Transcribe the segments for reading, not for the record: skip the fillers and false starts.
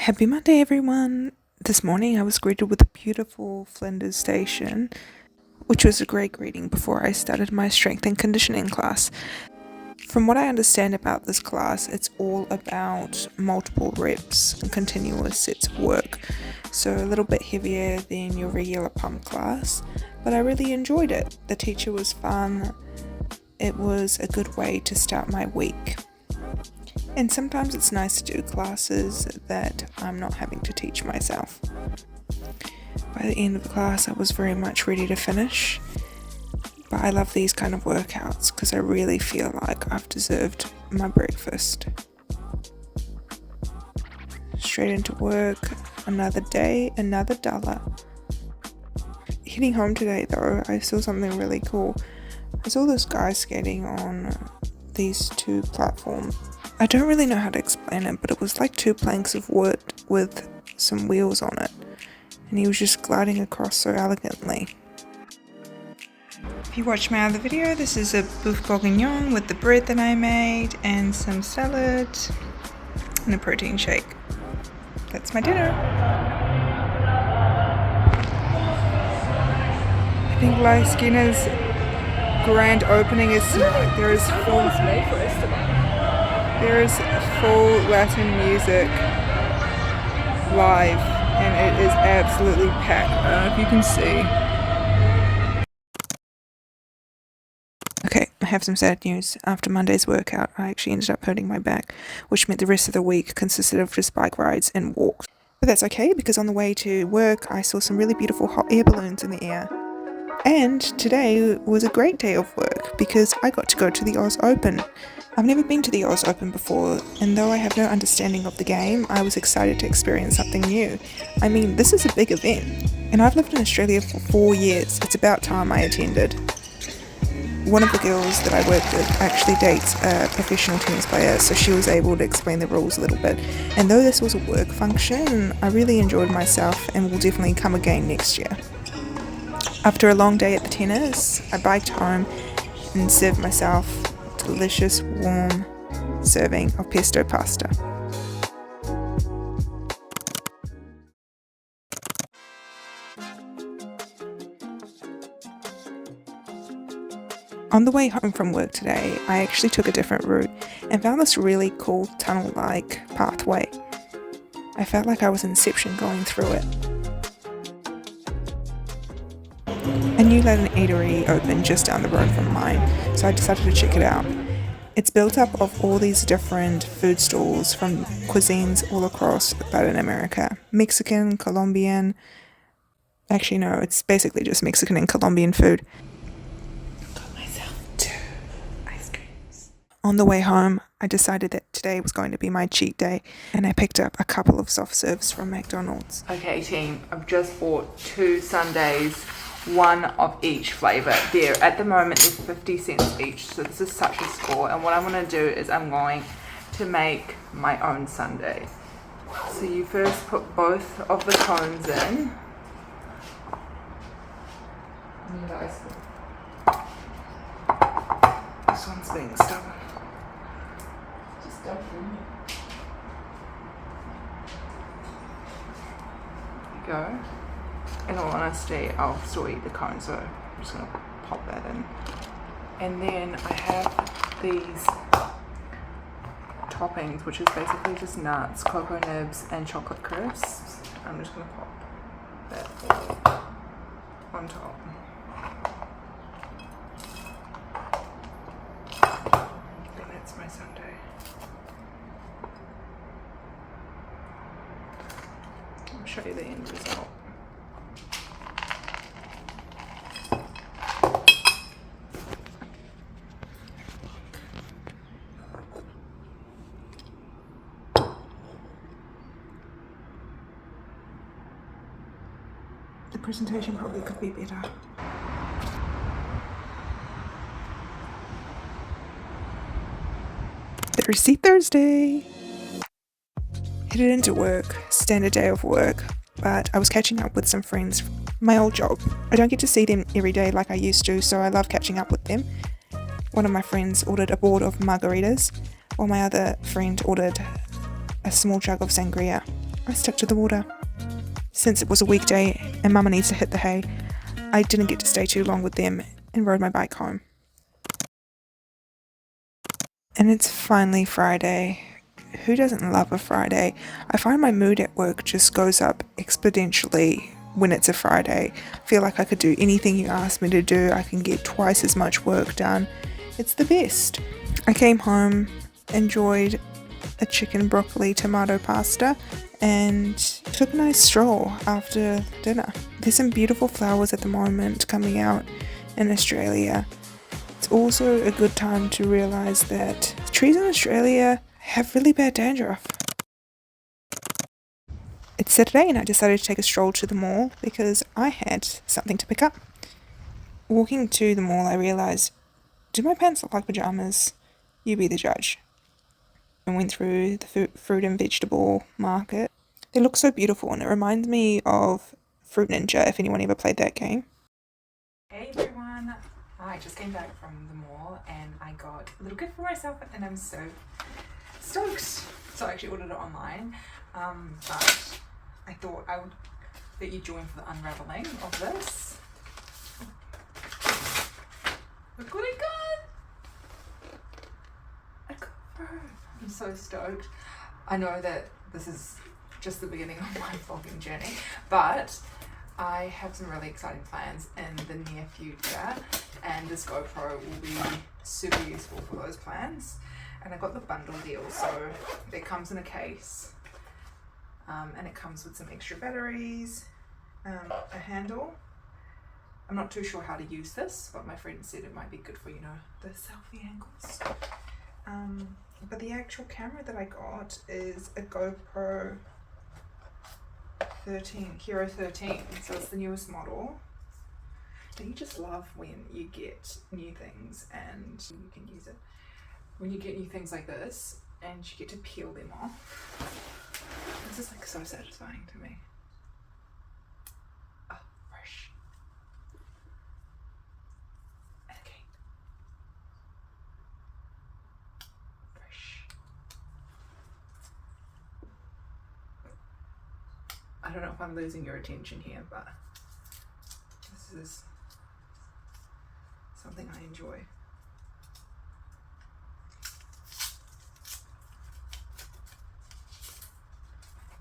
Happy Monday, everyone! This morning I was greeted with a beautiful Flinders station, which was a great greeting before I started my strength and conditioning class. From what I understand about this class, it's all about multiple reps and continuous sets of work, so a little bit heavier than your regular pump class, but I really enjoyed it. The teacher was fun. It was a good way to start my week. And sometimes it's nice to do classes that I'm not having to teach myself. By the end of the class, I was very much ready to finish. But I love these kind of workouts because I really feel like I've deserved my breakfast. Straight into work, another day, another dollar. Heading home today though, I saw something really cool. I saw this guy skating on these two platforms. I don't really know how to explain it, but it was like two planks of wood with some wheels on it, and he was just gliding across so elegantly. If you watched my other video, this is a boeuf bourguignon with the bread that I made and some salad and a protein shake. That's my dinner. I think La Esquina's grand opening is tonight. There is full Latin music live, and it is absolutely packed. I don't know if you can see. Okay, I have some sad news. After Monday's workout, I actually ended up hurting my back, which meant the rest of the week consisted of just bike rides and walks. But that's okay, because on the way to work, I saw some really beautiful hot air balloons in the air. And today was a great day of work because I got to go to the Oz Open. I've never been to the Oz Open before, and though I have no understanding of the game, I was excited to experience something new. I mean, this is a big event, and I've lived in Australia for 4 years. It's about time I attended. One of the girls that I work with actually dates a professional tennis player, so she was able to explain the rules a little bit. And though this was a work function, I really enjoyed myself and will definitely come again next year. After a long day at the tennis, I biked home and served myself a delicious warm serving of pesto pasta. On the way home from work today, I actually took a different route and found this really cool tunnel-like pathway. I felt like I was Inception going through it. A new Latin eatery opened just down the road from mine, so I decided to check it out. It's built up of all these different food stalls from cuisines all across Latin America. Mexican, Colombian, actually no, it's basically just Mexican and Colombian food. Got myself 2 ice creams. On the way home, I decided that today was going to be my cheat day, and I picked up a couple of soft serves from McDonald's. Okay team, I've just bought 2 sundaes, one of each flavour. There at the moment is 50 cents each, so this is such a score. And what I'm going to do is I'm going to make my own sundae. So you first put both of the cones in. This one's being stubborn. Just dump them. There you go. In all honesty, I'll still eat the cone, so I'm just going to pop that in. And then I have these toppings, which is basically just nuts, cocoa nibs, and chocolate crisps. I'm just going to pop that all on top. And that's my sundae. I'll show you the end result. The presentation probably could be better. Thursday. Headed into work, standard day of work, but I was catching up with some friends from my old job. I don't get to see them every day like I used to, so I love catching up with them. One of my friends ordered a board of margaritas, while my other friend ordered a small jug of sangria. I stuck to the water. Since it was a weekday and Mama needs to hit the hay, I didn't get to stay too long with them and rode my bike home. And it's finally Friday. Who doesn't love a Friday? I find my mood at work just goes up exponentially when it's a Friday. I feel like I could do anything you ask me to do. I can get twice as much work done. It's the best. I came home, enjoyed a chicken broccoli tomato pasta, and took a nice stroll after dinner. There's some beautiful flowers at the moment coming out in Australia. It's also a good time to realise that trees in Australia have really bad dandruff. It's Saturday and I decided to take a stroll to the mall because I had something to pick up. Walking to the mall, I realised, do my pants look like pyjamas? You be the judge. I went through the fruit and vegetable market. They look so beautiful and it reminds me of Fruit Ninja, if anyone ever played that game. Hey everyone, I just came back from the mall and I got a little gift for myself and I'm so stoked. So I actually ordered it online, but I thought I would let you join for the unraveling of this. Look what I got! A GoPro. I'm so stoked. I know that this is just the beginning of my vlogging journey, but I have some really exciting plans in the near future and this GoPro will be super useful for those plans. And I got the bundle deal, so it comes in a case and it comes with some extra batteries, a handle. I'm not too sure how to use this, but my friend said it might be good for, you know, the selfie angles. But the actual camera that I got is a GoPro 13, Hero 13, so it's the newest model. And you just love when you get new things and you can use it. When you get new things like this and you get to peel them off, this is like so satisfying to me. Oh, fresh. And again. Fresh. I don't know if I'm losing your attention here, but this is something I enjoy.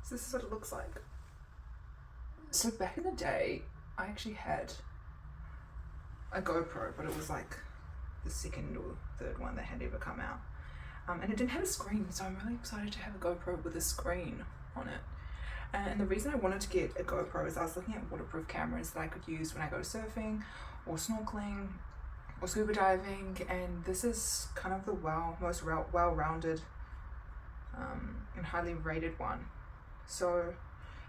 So this is what it looks like. So back in the day, I actually had a GoPro, but it was like the second or third one that had ever come out. And it didn't have a screen, so I'm really excited to have a GoPro with a screen on it. And the reason I wanted to get a GoPro is I was looking at waterproof cameras that I could use when I go surfing or snorkeling or scuba diving, and this is kind of the most well-rounded and highly rated one. So,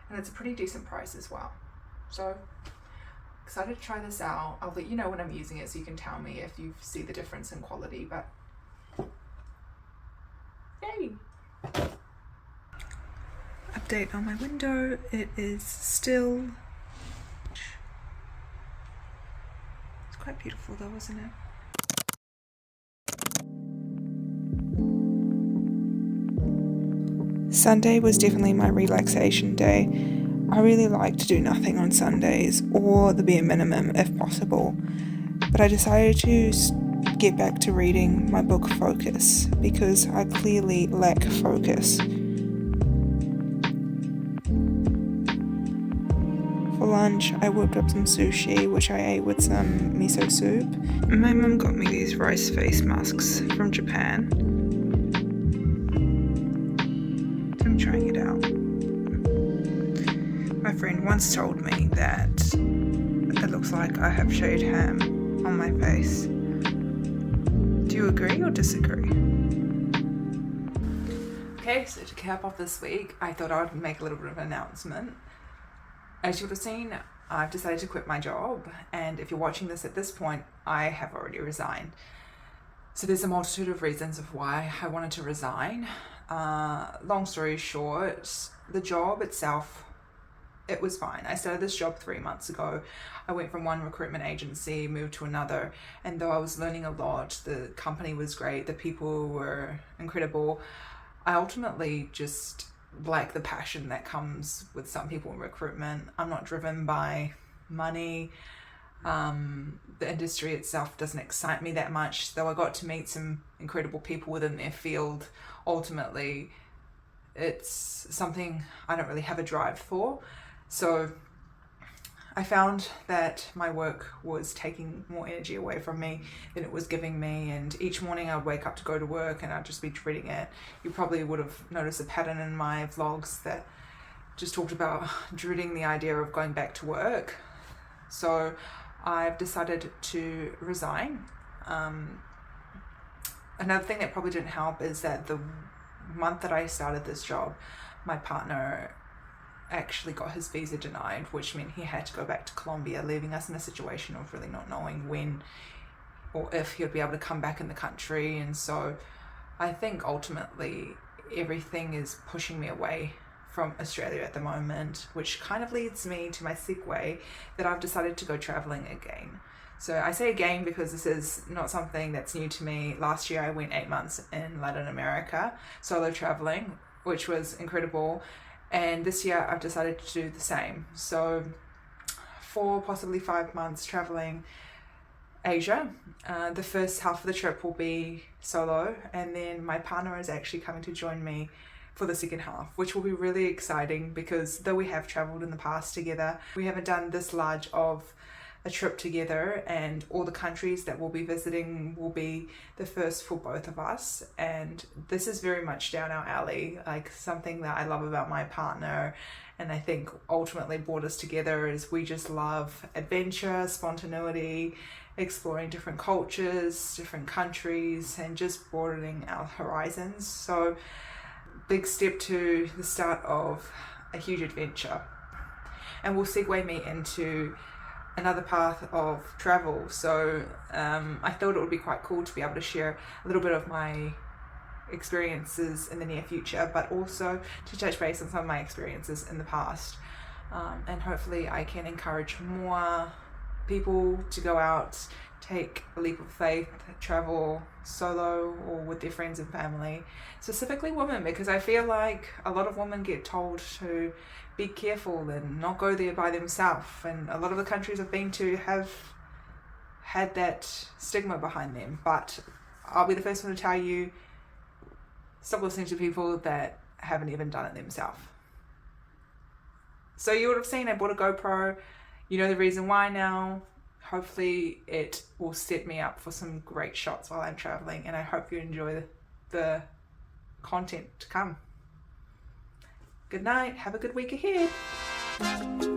and it's a pretty decent price as well. So excited to try this out. I'll let you know when I'm using it so you can tell me if you see the difference in quality, but yay! Update on my window, it is still... It's quite beautiful though, isn't it? Sunday was definitely my relaxation day. I really like to do nothing on Sundays, or the bare minimum if possible. But I decided to get back to reading my book Focus, because I clearly lack focus. For lunch, I whipped up some sushi, which I ate with some miso soup. My mum got me these rice face masks from Japan. I'm trying it out. My friend once told me that it looks like I have shaved ham on my face. Do you agree or disagree? Okay, so to cap off this week, I thought I would make a little bit of an announcement. As you would have seen, I've decided to quit my job, and if you're watching this at this point, I have already resigned. So there's a multitude of reasons of why I wanted to resign. Long story short, the job itself, it was fine. I started this job 3 months ago. I went from one recruitment agency, moved to another, and though I was learning a lot, the company was great, the people were incredible, I ultimately just like the passion that comes with some people in recruitment. I'm not driven by money. The industry itself doesn't excite me that much, though I got to meet some incredible people within their field. Ultimately, it's something I don't really have a drive for. So I found that my work was taking more energy away from me than it was giving me, and each morning I would wake up to go to work and I'd just be dreading it. You probably would have noticed a pattern in my vlogs that just talked about dreading the idea of going back to work. So I've decided to resign. Another thing that probably didn't help is that the month that I started this job, my partner actually got his visa denied, which meant he had to go back to Colombia, leaving us in a situation of really not knowing when or if he'd be able to come back in the country. And so I think ultimately everything is pushing me away from Australia at the moment, which kind of leads me to my segue that I've decided to go traveling again. So I say again because this is not something that's new to me. Last year I went 8 months in Latin America solo traveling, which was incredible. And this year I've decided to do the same. So 4, possibly 5 months traveling Asia. The first half of the trip will be solo, and then my partner is actually coming to join me for the second half, which will be really exciting because though we have traveled in the past together, we haven't done this large of a trip together, and all the countries that we'll be visiting will be the first for both of us. And this is very much down our alley, like something that I love about my partner, and I think ultimately brought us together is we just love adventure, spontaneity, exploring different cultures, different countries, and just broadening our horizons. So big step to the start of a huge adventure, and will segue me into another path of travel. So I thought it would be quite cool to be able to share a little bit of my experiences in the near future, but also to touch base on some of my experiences in the past, and hopefully I can encourage more people to go out, take a leap of faith, travel solo or with their friends and family, specifically women, because I feel like a lot of women get told to be careful and not go there by themselves, and a lot of the countries I've been to have had that stigma behind them. But I'll be the first one to tell you, stop listening to people that haven't even done it themselves. So you would have seen I bought a GoPro. You know the reason why now. Hopefully it will set me up for some great shots while I'm traveling, and I hope you enjoy the content to come. Good night. Have a good week ahead.